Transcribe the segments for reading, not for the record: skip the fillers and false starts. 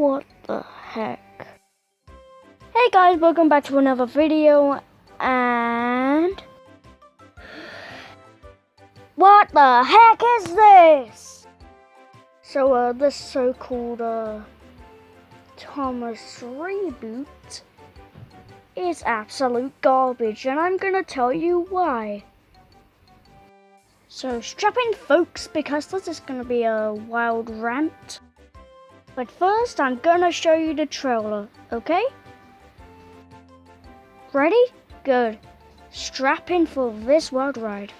What the heck? Hey guys, welcome back to another video, and what the heck is this? So this so-called Thomas reboot is absolute garbage, and I'm gonna tell you why. So strap in folks, because this is gonna be a wild rant. But first I'm gonna show you the trailer, okay? Ready? Good. Strap in for this wild ride.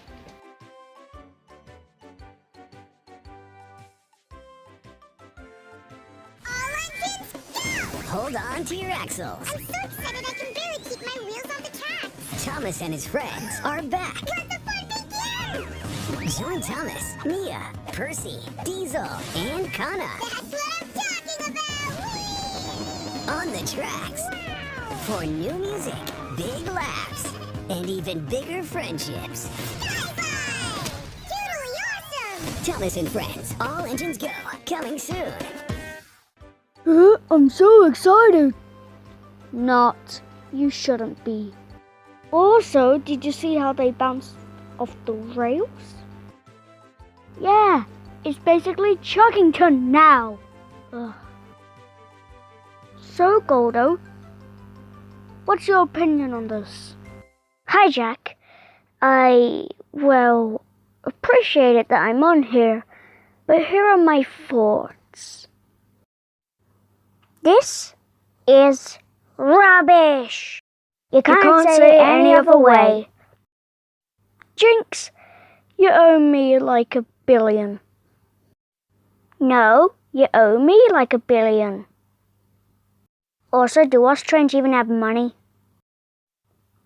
All engines, go! Hold on to your axles. I'm so excited I can barely keep my wheels on the track. Thomas and his friends are back. Let the fun begin! Join Thomas, Mia, Percy, Diesel, and Kana. That's what I'm talking about! Whee! On the tracks. Wow. For new music, big laughs, and even bigger friendships. Sci-fi! Totally awesome! Thomas and Friends, All Engines Go, coming soon. I'm so excited. Not. You shouldn't be. Also, did you see how they bounced off the rails? Yeah, it's basically Chuggington now. Ugh. So, Goldo, what's your opinion on this? Hi, Jack. Well, appreciate it that I'm on here, but here are my thoughts. This is rubbish. You can't say it any other way. Jinx, you owe me like $1 billion. No, you owe me like $1 billion. Also, do us trains even have money?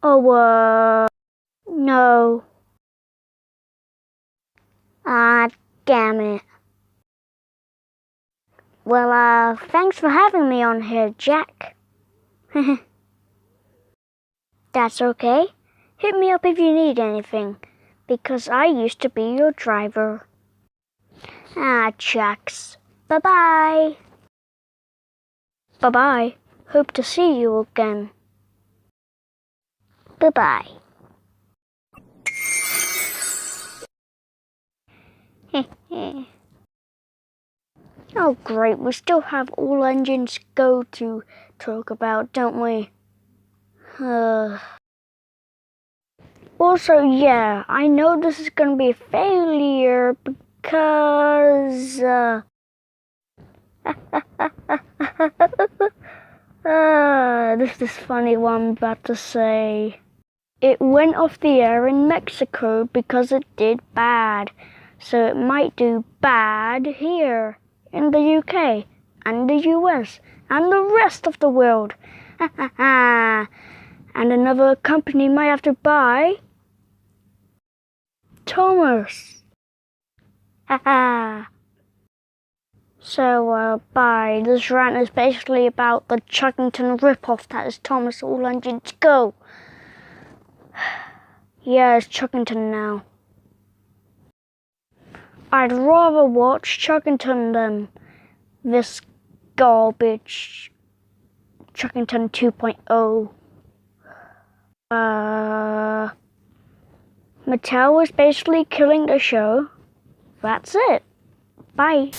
Oh, no. Ah, damn it. Well, thanks for having me on here, Jack. That's okay. Hit me up if you need anything, because I used to be your driver. Ah, shucks. Bye-bye. Bye-bye. Hope to see you again. Bye-bye. Oh great, we still have All Engines Go to talk about, don't we? Also, yeah, I know this is gonna be a failure because this is funny what I'm about to say. It went off the air in Mexico because it did bad, so it might do bad here in the UK and the US and the rest of the world. And another company might have to buy Thomas. So, bye. This rant is basically about the Chuggington ripoff that is Thomas All Engines Go. Yeah, it's Chuggington now. I'd rather watch Chuggington than this garbage Chuggington 2.0. Mattel is basically killing the show. That's it. Bye.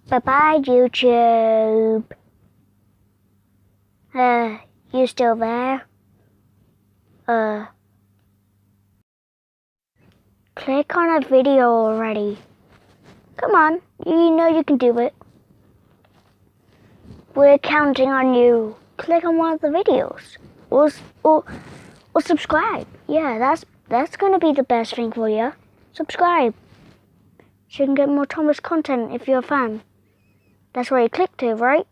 Bye-bye, YouTube. You still there? Click on a video already. Come on, you know you can do it. We're counting on you. Click on one of the videos. Or subscribe. Yeah, that's gonna be the best thing for you. Subscribe. So you can get more Thomas content if you're a fan. That's where you click to, right?